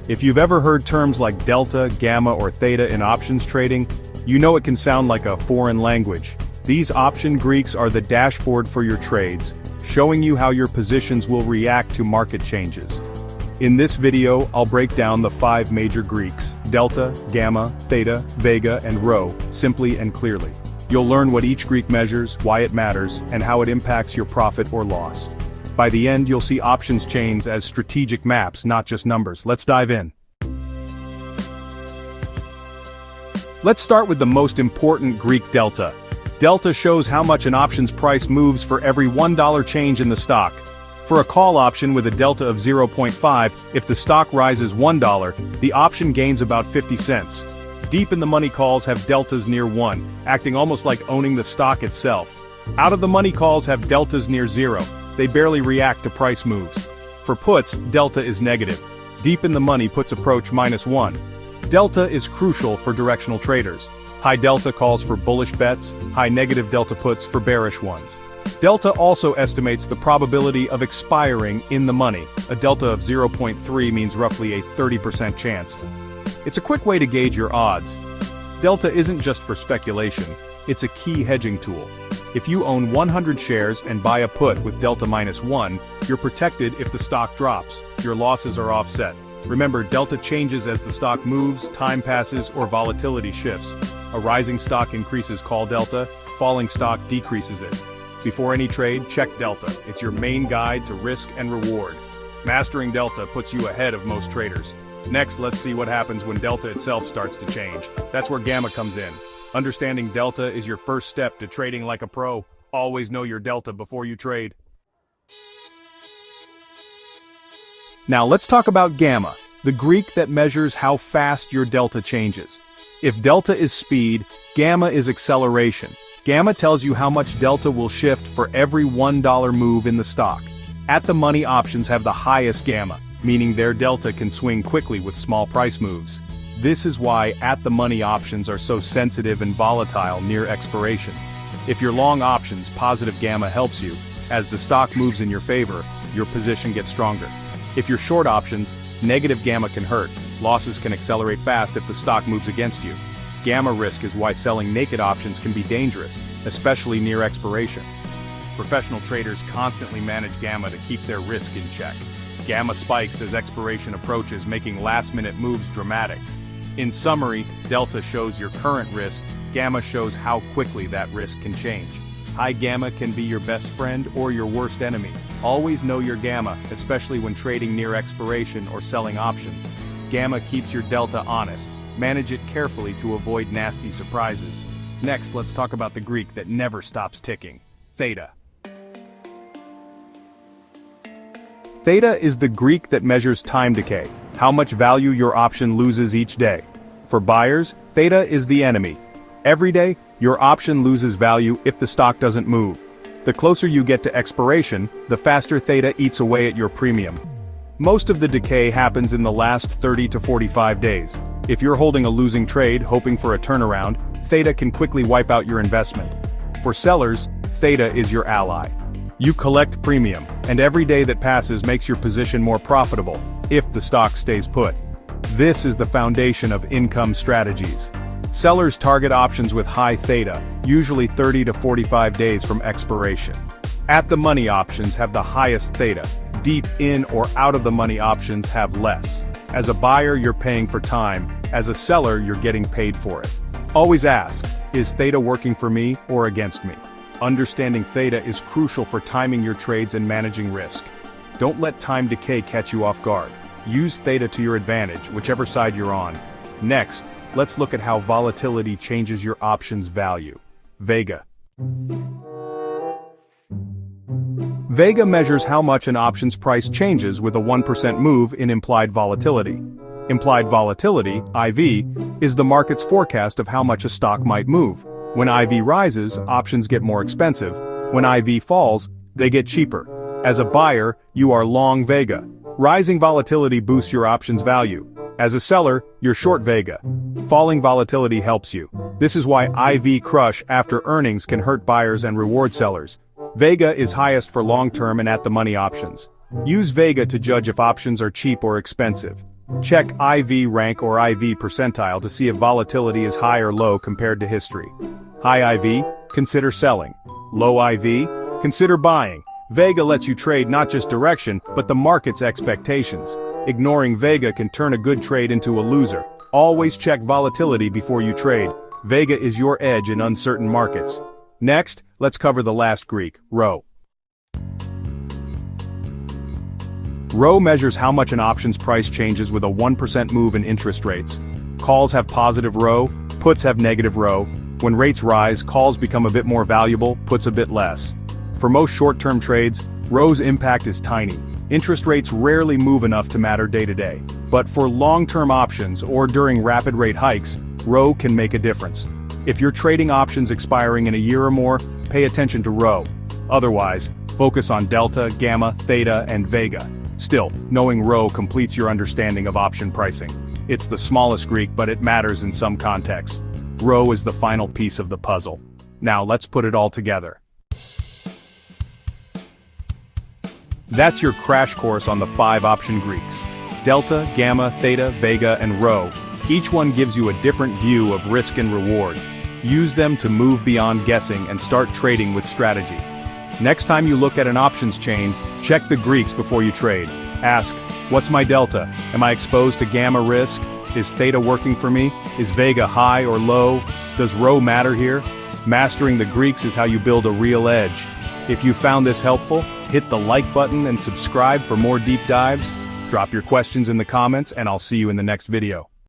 If you've ever heard terms like delta, gamma, or theta in options trading, you know it can sound like a foreign language. These option Greeks are the dashboard for your trades, showing you how your positions will react to market changes. In this video, I'll break down the 5 major Greeks: delta, gamma, theta, vega, and rho, simply and clearly. You'll learn what each Greek measures, why it matters, and how it impacts your profit or loss. By the end, you'll see options chains as strategic maps, not just numbers. Let's dive in. Let's start with the most important Greek, delta. Delta shows how much an option's price moves for every $1 change in the stock. For a call option with a delta of 0.5, if the stock rises $1, the option gains about 50 cents. Deep in the money calls have deltas near 1, acting almost like owning the stock itself. Out of the money calls have deltas near 0. They barely react to price moves. For puts, delta is negative. Deep in the money puts approach -1. Delta is crucial for directional traders. High delta calls for bullish bets, high negative delta puts for bearish ones. Delta also estimates the probability of expiring in the money. A delta of 0.3 means roughly a 30% chance. It's a quick way to gauge your odds. Delta isn't just for speculation, it's a key hedging tool. If you own 100 shares and buy a put with delta -1, you're protected if the stock drops. Your losses are offset. Remember, delta changes as the stock moves, time passes, or volatility shifts. A rising stock increases call delta, falling stock decreases it. Before any trade, check delta. It's your main guide to risk and reward. Mastering delta puts you ahead of most traders. Next, let's see what happens when delta itself starts to change. That's where gamma comes in. Understanding delta is your first step to trading like a pro. Always know your delta before you trade. Now let's talk about gamma, the Greek that measures how fast your delta changes. If delta is speed, gamma is acceleration. Gamma tells you how much delta will shift for every $1 move in the stock. At the money options have the highest gamma, meaning their delta can swing quickly with small price moves. This is why at-the-money options are so sensitive and volatile near expiration. If you're long options, positive gamma helps you. As the stock moves in your favor, your position gets stronger. If you're short options, negative gamma can hurt. Losses can accelerate fast if the stock moves against you. Gamma risk is why selling naked options can be dangerous, especially near expiration. Professional traders constantly manage gamma to keep their risk in check. Gamma spikes as expiration approaches, making last-minute moves dramatic. In summary, delta shows your current risk, gamma shows how quickly that risk can change. High gamma can be your best friend or your worst enemy. Always know your gamma, especially when trading near expiration or selling options. Gamma keeps your delta honest. Manage it carefully to avoid nasty surprises. Next, let's talk about the Greek that never stops ticking: theta. Theta is the Greek that measures time decay, how much value your option loses each day. For buyers, theta is the enemy. Every day, your option loses value if the stock doesn't move. The closer you get to expiration, the faster theta eats away at your premium. Most of the decay happens in the last 30 to 45 days. If you're holding a losing trade, hoping for a turnaround, theta can quickly wipe out your investment. For sellers, theta is your ally. You collect premium, and every day that passes makes your position more profitable, if the stock stays put. This is the foundation of income strategies. Sellers target options with high theta, usually 30 to 45 days from expiration. At-the-money options have the highest theta. Deep in or out of the money options have less. As a buyer, you're paying for time. As a seller, you're getting paid for it. Always ask, is theta working for me or against me? Understanding theta is crucial for timing your trades and managing risk. Don't let time decay catch you off guard. Use theta to your advantage, whichever side you're on. Next, let's look at how volatility changes your option's value. Vega. Vega measures how much an option's price changes with a 1% move in implied volatility. Implied volatility, IV, is the market's forecast of how much a stock might move. When IV rises, options get more expensive. When IV falls, they get cheaper. As a buyer, you are long Vega. Rising volatility boosts your option's value. As a seller, you're short Vega. Falling volatility helps you. This is why IV crush after earnings can hurt buyers and reward sellers. Vega is highest for long-term and at-the-money options. Use Vega to judge if options are cheap or expensive. Check IV rank or IV percentile to see if volatility is high or low compared to history. High IV, consider selling. Low IV, consider buying. Vega lets you trade not just direction, but the market's expectations. Ignoring Vega can turn a good trade into a loser. Always check volatility before you trade. Vega is your edge in uncertain markets. Next, let's cover the last Greek, rho. Rho measures how much an option's price changes with a 1% move in interest rates. Calls have positive rho, puts have negative rho. When rates rise, calls become a bit more valuable, puts a bit less. For most short-term trades, rho's impact is tiny. Interest rates rarely move enough to matter day to day. But for long-term options or during rapid rate hikes, rho can make a difference. If you're trading options expiring in a year or more, pay attention to rho. Otherwise, focus on delta, gamma, theta, and vega. Still, knowing rho completes your understanding of option pricing. It's the smallest Greek, but it matters in some contexts. Rho is the final piece of the puzzle. Now let's put it all together. That's your crash course on the 5 option Greeks. Delta, gamma, theta, vega, and rho. Each one gives you a different view of risk and reward. Use them to move beyond guessing and start trading with strategy. Next time you look at an options chain, check the Greeks before you trade. Ask, what's my delta? Am I exposed to gamma risk? Is theta working for me? Is vega high or low? Does rho matter here? Mastering the Greeks is how you build a real edge. If you found this helpful, hit the like button and subscribe for more deep dives. Drop your questions in the comments and I'll see you in the next video.